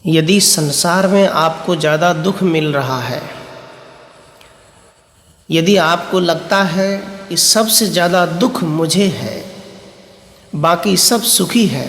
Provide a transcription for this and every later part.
यदि संसार में आपको ज़्यादा दुख मिल रहा है, यदि आपको लगता है कि सबसे ज़्यादा दुख मुझे है, बाकी सब सुखी है,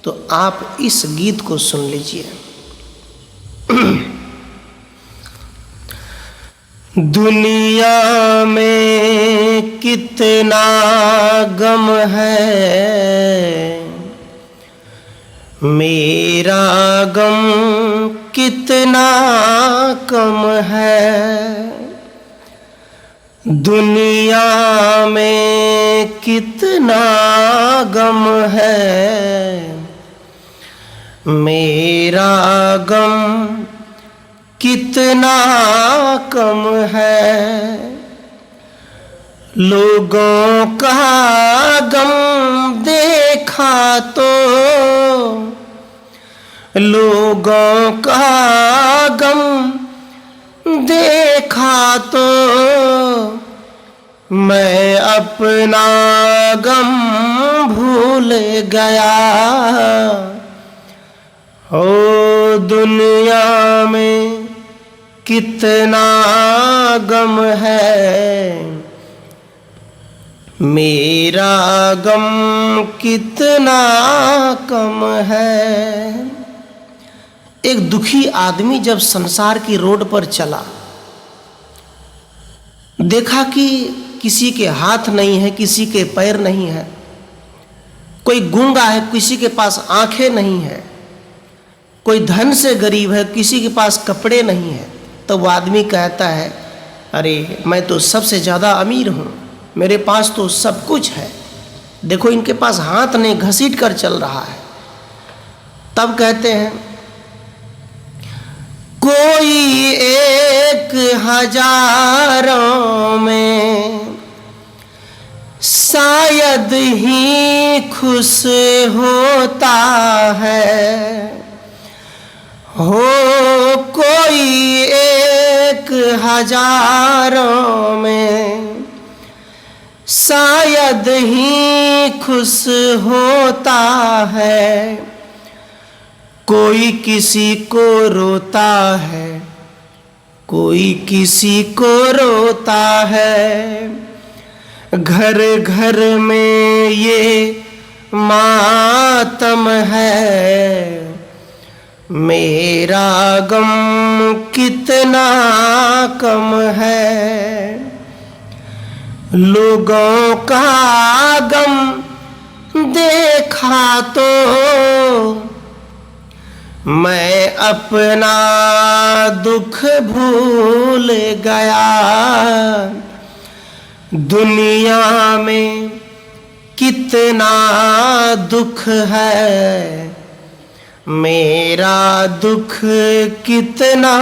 तो आप इस गीत को सुन लीजिए। दुनिया में कितना गम है, मेरा गम कितना कम है। दुनिया में कितना गम है, मेरा गम कितना कम है। लोगों का गम देखा तो, लोगों का गम देखा तो, मैं अपना गम भूल गया। ओ दुनिया में कितना गम है, मेरा गम कितना कम है। एक दुखी आदमी जब संसार की रोड पर चला, देखा कि किसी के हाथ नहीं है, किसी के पैर नहीं है, कोई गूंगा है, किसी के पास आंखें नहीं है, कोई धन से गरीब है, किसी के पास कपड़े नहीं है, तो वो आदमी कहता है, अरे मैं तो सबसे ज़्यादा अमीर हूँ, मेरे पास तो सब कुछ है, देखो इनके पास हाथ नहीं, घसीट कर चल रहा है। तब कहते हैं, कोई एक हजारों में शायद ही खुश होता है। हो कोई एक हजारों में शायद ही खुश होता है। कोई किसी को रोता है, कोई किसी को रोता है। घर घर में ये मातम है, मेरा गम कितना कम है। लोगों का गम देखा तो, मैं अपना दुख भूल गया। दुनिया में कितना दुख है, मेरा दुख कितना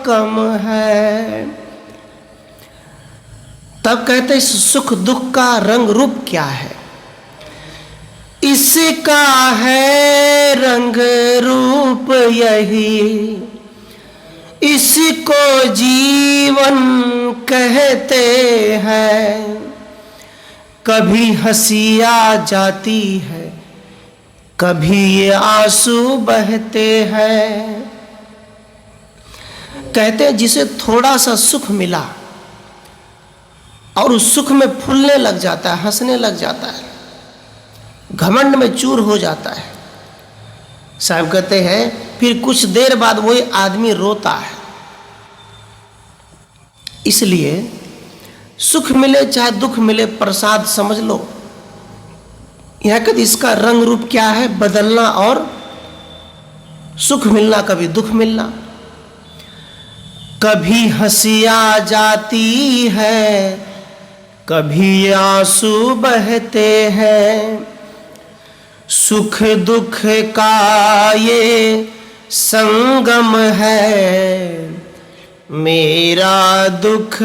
कम है। तब कहते इस सुख दुख का रंग रूप क्या है? इसका है रंग रूप यही, इसको जीवन कहते हैं। कभी हंसी आ जाती है, कभी ये आंसू बहते हैं। कहते हैं जिसे थोड़ा सा सुख मिला और उस सुख में फूलने लग जाता है, हंसने लग जाता है, घमंड में चूर हो जाता है। साहब कहते हैं फिर कुछ देर बाद वही आदमी रोता है। इसलिए सुख मिले चाहे दुख मिले, प्रसाद समझ लो। यह कहते इसका रंग रूप क्या है? बदलना और सुख मिलना, कभी दुख मिलना। कभी हंसी आ जाती है, कभी आंसू बहते हैं। सुख दुख का ये संगम है, मेरा दुख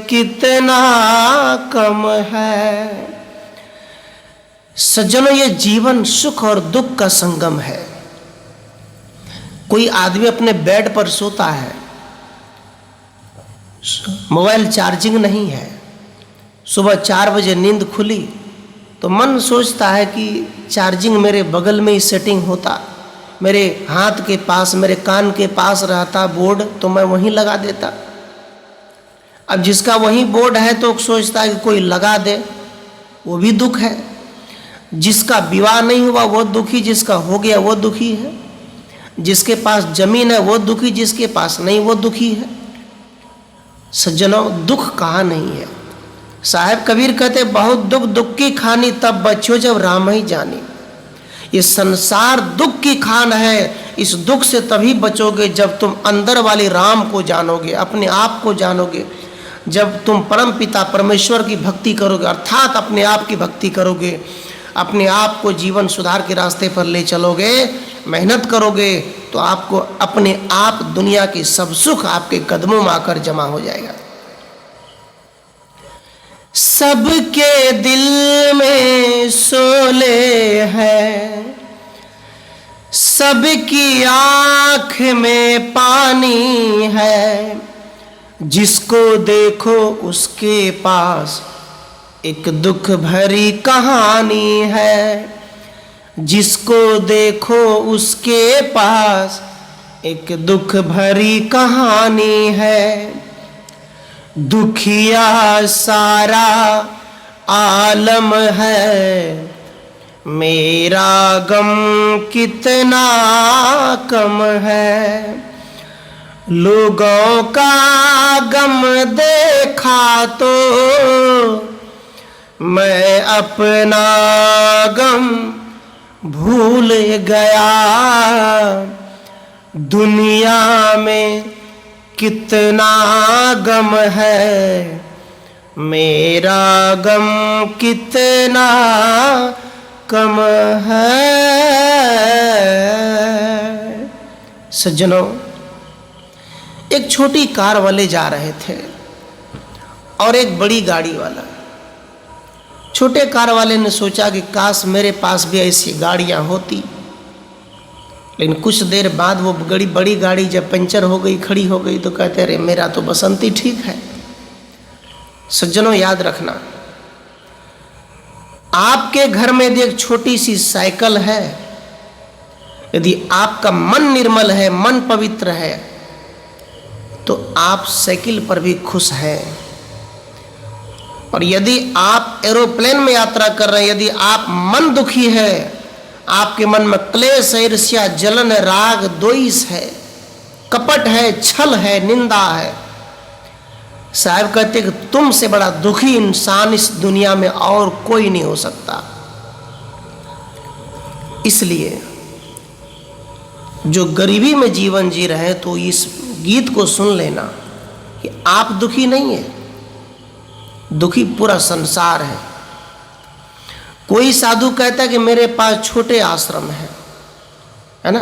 कितना कम है। सज्जनों, ये जीवन सुख और दुख का संगम है। कोई आदमी अपने बेड पर सोता है, मोबाइल चार्जिंग नहीं है, सुबह 4 बजे नींद खुली तो मन सोचता है कि चार्जिंग मेरे बगल में ही सेटिंग होता मेरे हाथ के पास, मेरे कान के पास रहता बोर्ड तो मैं वहीं लगा देता। अब जिसका वहीं बोर्ड है तो सोचता है कि कोई लगा दे, वो भी दुख है। जिसका विवाह नहीं हुआ वो दुखी, जिसका हो गया वो दुखी है। जिसके पास जमीन है वो दुखी, जिसके पास नहीं वो दुखी है। सज्जनों, दुख कहाँ नहीं है। साहब कबीर कहते बहुत दुख दुख की खानी, तब बच्चों जब राम ही जानी। ये संसार दुख की खान है। इस दुख से तभी बचोगे जब तुम अंदर वाले राम को जानोगे, अपने आप को जानोगे। जब तुम परम पिता परमेश्वर की भक्ति करोगे, अर्थात अपने आप की भक्ति करोगे, अपने आप को जीवन सुधार के रास्ते पर ले चलोगे, मेहनत करोगे, तो आपको अपने आप दुनिया के सब सुख आपके कदमों में आकर जमा हो जाएगा। सबके दिल में शोले है, सबकी आँख में पानी है। जिसको देखो उसके पास एक दुख भरी कहानी है। जिसको देखो उसके पास एक दुख भरी कहानी है। दुखिया सारा आलम है, मेरा गम कितना कम है। लोगों का गम देखा तो मैं अपना गम भूल गया। दुनिया में कितना गम है, मेरा गम कितना कम है। सज्जनों, एक छोटी कार वाले जा रहे थे और एक बड़ी गाड़ी वाला। छोटे कार वाले ने सोचा कि काश मेरे पास भी ऐसी गाड़ियां होती। लेकिन कुछ देर बाद वो बड़ी गाड़ी जब पंचर हो गई, खड़ी हो गई, तो कहते अरे मेरा तो बसंती ठीक है। सज्जनों, याद रखना, आपके घर में यदि एक छोटी सी साइकिल है, यदि आपका मन निर्मल है, मन पवित्र है, तो आप साइकिल पर भी खुश हैं। और यदि आप एरोप्लेन में यात्रा कर रहे हैं, यदि आप मन दुखी है, आपके मन में क्लेश है, ईर्ष्या, जलन है, राग द्वेष है, कपट है, छल है, निंदा है, साहब कहते कि तुमसे बड़ा दुखी इंसान इस दुनिया में और कोई नहीं हो सकता। इसलिए जो गरीबी में जीवन जी रहे तो इस गीत को सुन लेना कि आप दुखी नहीं है, दुखी पूरा संसार है। कोई साधु कहता है कि मेरे पास छोटे आश्रम है ना,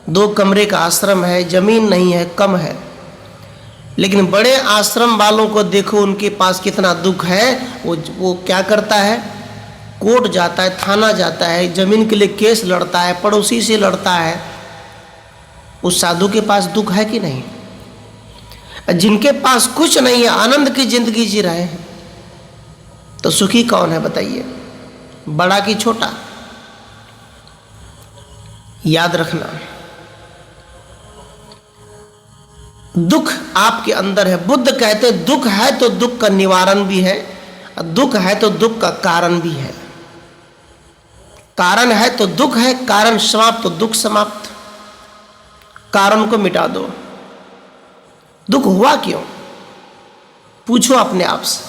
2 कमरे का आश्रम है, जमीन नहीं है, कम है। लेकिन बड़े आश्रम वालों को देखो, उनके पास कितना दुख है। वो क्या करता है, कोर्ट जाता है, थाना जाता है, जमीन के लिए केस लड़ता है, पड़ोसी से लड़ता है। उस साधु के पास दुख है कि नहीं? जिनके पास कुछ नहीं है, आनंद की जिंदगी जी रहे हैं, तो सुखी कौन है बताइए, बड़ा कि छोटा? याद रखना, दुख आपके अंदर है। बुद्ध कहते दुख है तो दुख का निवारण भी है, दुख है तो दुख का कारण भी है। कारण है तो दुख है, कारण समाप्त तो दुख समाप्त। कारण को मिटा दो। दुख हुआ क्यों, पूछो अपने आप से।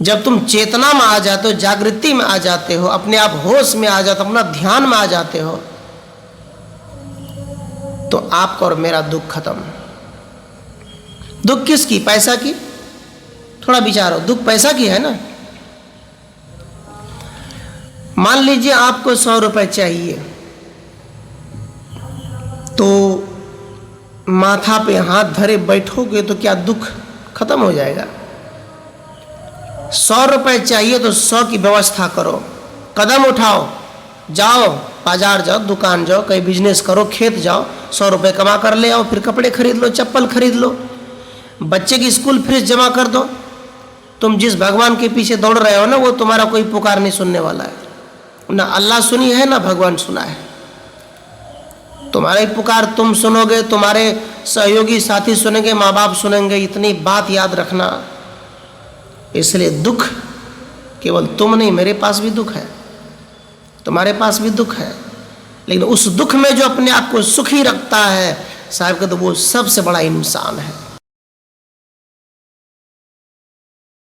जब तुम चेतना में आ जाते हो, जागृति में आ जाते हो, अपने आप होश में आ जाते हो, अपना ध्यान में आ जाते हो, तो आपका और मेरा दुख खत्म। दुख किसकी? पैसा की? थोड़ा विचारो, दुख पैसा की है ना। मान लीजिए आपको 100 रुपए चाहिए, तो माथा पे हाथ धरे बैठोगे तो क्या दुख खत्म हो जाएगा? 100 रुपए चाहिए तो 100 की व्यवस्था करो, कदम उठाओ, जाओ बाजार जाओ, दुकान जाओ, कहीं बिजनेस करो, खेत जाओ, 100 रुपए कमा कर ले आओ, फिर कपड़े खरीद लो, चप्पल खरीद लो, बच्चे की स्कूल फीस जमा कर दो। तुम जिस भगवान के पीछे दौड़ रहे हो ना, वो तुम्हारा कोई पुकार नहीं सुनने वाला है, ना अल्लाह सुनी है ना भगवान सुना है। तुम्हारी पुकार तुम सुनोगे, तुम्हारे सहयोगी साथी सुनेंगे, माँ बाप सुनेंगे, इतनी बात याद रखना। इसलिए दुख केवल तुम नहीं, मेरे पास भी दुख है, तुम्हारे पास भी दुख है, लेकिन उस दुख में जो अपने आप को सुखी रखता है साहब का, तो वो सबसे बड़ा इंसान है।